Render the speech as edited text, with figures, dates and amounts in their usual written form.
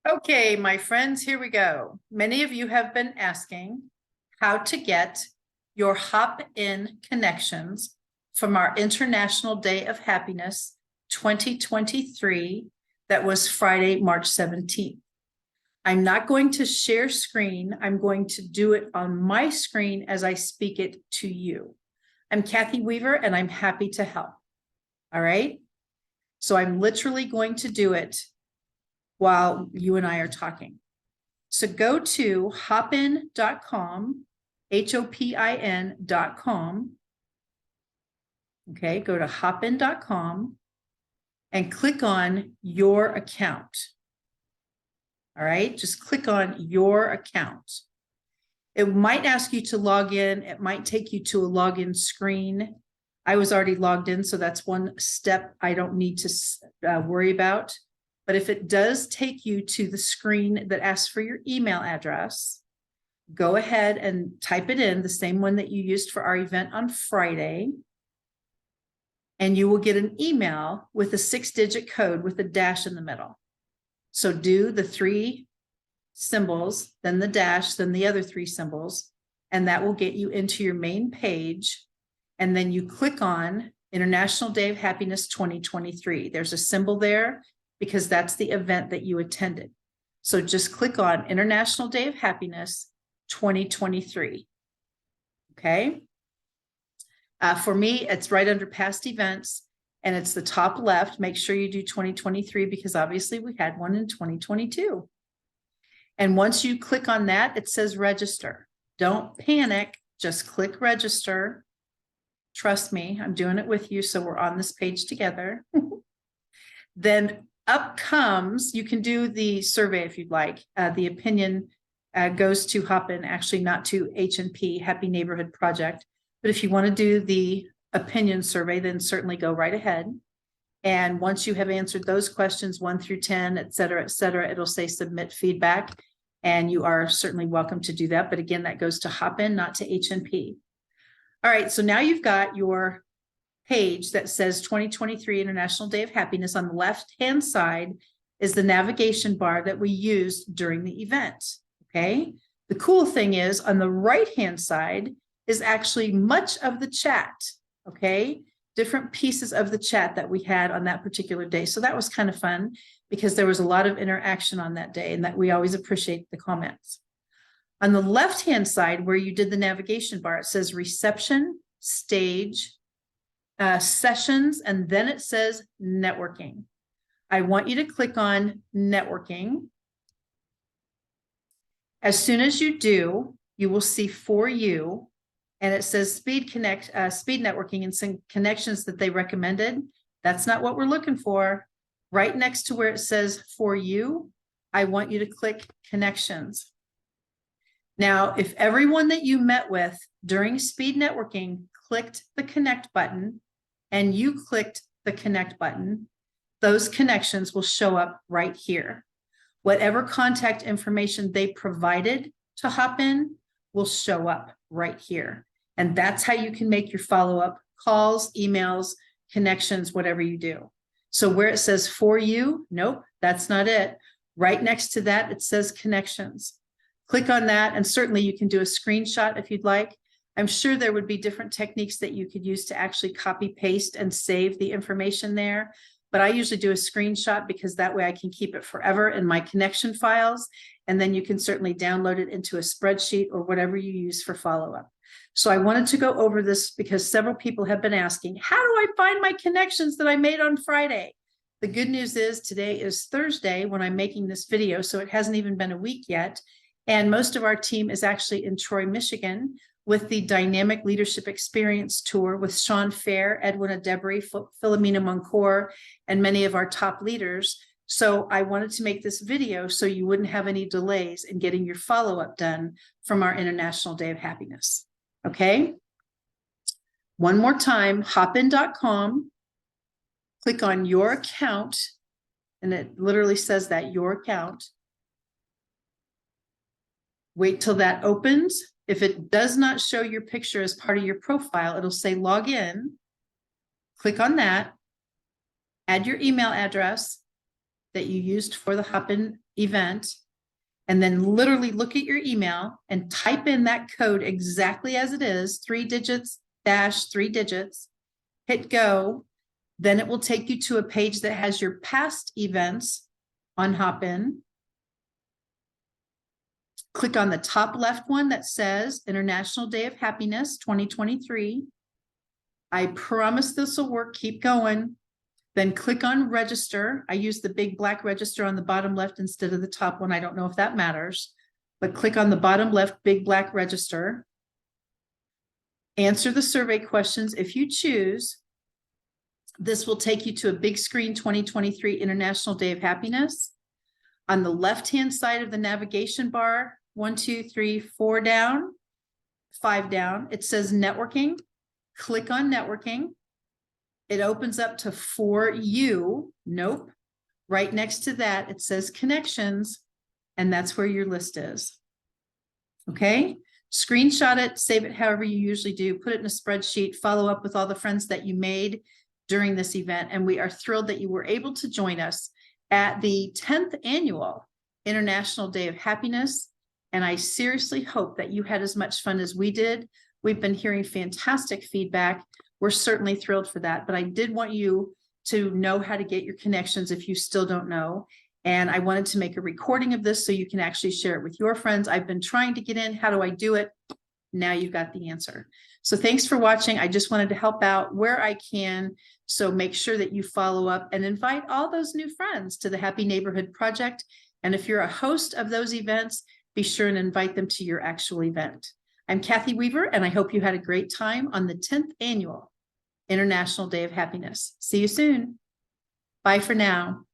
Okay, my friends, here we go. Many of you have been asking how to get your Hop-in connections from our International Day of Happiness 2023 that was Friday, March 17th. I'm not going to share screen. I'm going to do it on my screen as I speak it to you. I'm Kathy Weaver and I'm happy to help. All right. So I'm literally going to do it while you and I are talking. So go to hopin.com, HOPIN.com. Okay, go to hopin.com and click on your account. All right, just click on your account. It might ask you to log in. It might take you to a login screen. I was already logged in, so that's one step I don't need to worry about. But if it does take you to the screen that asks for your email address, go ahead and type it in, the same one that you used for our event on Friday. And you will get an email with a 6-digit code with a dash in the middle. So do the 3 symbols, then the dash, then the other 3 symbols, and that will get you into your main page. And then you click on International Day of Happiness 2023. There's a symbol there because that's the event that you attended. So just click on International Day of Happiness 2023. Okay. For me, it's right under past events and it's the top left. Make sure you do 2023 because obviously we had one in 2022. And once you click on that, it says register. Don't panic, just click register. Trust me, I'm doing it with you. So we're on this page together. Then up comes, you can do the survey if you'd like. The opinion goes to Hop-in, actually not to H&P, Happy Neighborhood Project. But if you want to do the opinion survey, then certainly go right ahead. And once you have answered those questions 1 through 10, et cetera, it'll say submit feedback. And you are certainly welcome to do that. But again, that goes to Hop-in, not to H&P. All right, so now you've got your page that says 2023 International Day of Happiness. On the left-hand side is the navigation bar that we used during the event, okay? The cool thing is on the right-hand side is actually much of the chat, okay? Different pieces of the chat that we had on that particular day. So that was kind of fun because there was a lot of interaction on that day and that we always appreciate the comments. On the left-hand side where you did the navigation bar, it says reception, stage, sessions, and then it says networking. I want you to click on networking. As soon as you do, you will see For You, and it says speed networking and some connections that they recommended. That's not what we're looking for. Right next to where it says For You, I want you to click connections. Now, if everyone that you met with during speed networking clicked the connect button and you clicked the connect button, those connections will show up right here. Whatever contact information they provided to Hop-in will show up right here. And that's how you can make your follow-up calls, emails, connections, whatever you do. So where it says For You, nope, that's not it. Right next to that, it says connections. Click on that, and certainly you can do a screenshot if you'd like. I'm sure there would be different techniques that you could use to actually copy, paste, and save the information there. But I usually do a screenshot because that way I can keep it forever in my connection files. And then you can certainly download it into a spreadsheet or whatever you use for follow-up. So I wanted to go over this because several people have been asking, how do I find my connections that I made on Friday? The good news is today is Thursday when I'm making this video, so it hasn't even been a week yet. And most of our team is actually in Troy, Michigan with the Dynamic Leadership Experience Tour with Sean Fair, Edwina Debris, Philomena Moncour, and many of our top leaders. So I wanted to make this video so you wouldn't have any delays in getting your follow-up done from our International Day of Happiness. Okay? One more time, hopin.com, click on your account, and it literally says that, your account. Wait till that opens. If it does not show your picture as part of your profile, it'll say log in. Click on that, add your email address, that you used for the Hopin event, and then literally look at your email and type in that code exactly as it is, 3 digits, dash 3 digits, hit go. Then it will take you to a page that has your past events on Hopin. Click on the top left one that says International Day of Happiness 2023. I promise this will work. Keep going. Then click on register. I use the big black register on the bottom left instead of the top one. I don't know if that matters, but click on the bottom left big black register. Answer the survey questions if you choose. This will take you to a big screen 2023 International Day of Happiness. On the left-hand side of the navigation bar, 1, 2, 3, 4 down, 5 down, it says networking. Click on networking. It opens up to For You. Nope. Right next to that, it says connections, and that's where your list is. Okay. Screenshot it, save it however you usually do, put it in a spreadsheet, follow up with all the friends that you made during this event. And we are thrilled that you were able to join us at the 10th annual International Day of Happiness. And I seriously hope that you had as much fun as we did. We've been hearing fantastic feedback. We're certainly thrilled for that, but I did want you to know how to get your connections if you still don't know. And I wanted to make a recording of this so you can actually share it with your friends. I've been trying to get in. How do I do it? Now you've got the answer. So thanks for watching. I just wanted to help out where I can. So make sure that you follow up and invite all those new friends to the Happy Neighborhood Project. And if you're a host of those events, be sure and invite them to your actual event. I'm Kathy Weaver, and I hope you had a great time on the 10th annual International Day of Happiness. See you soon. Bye for now.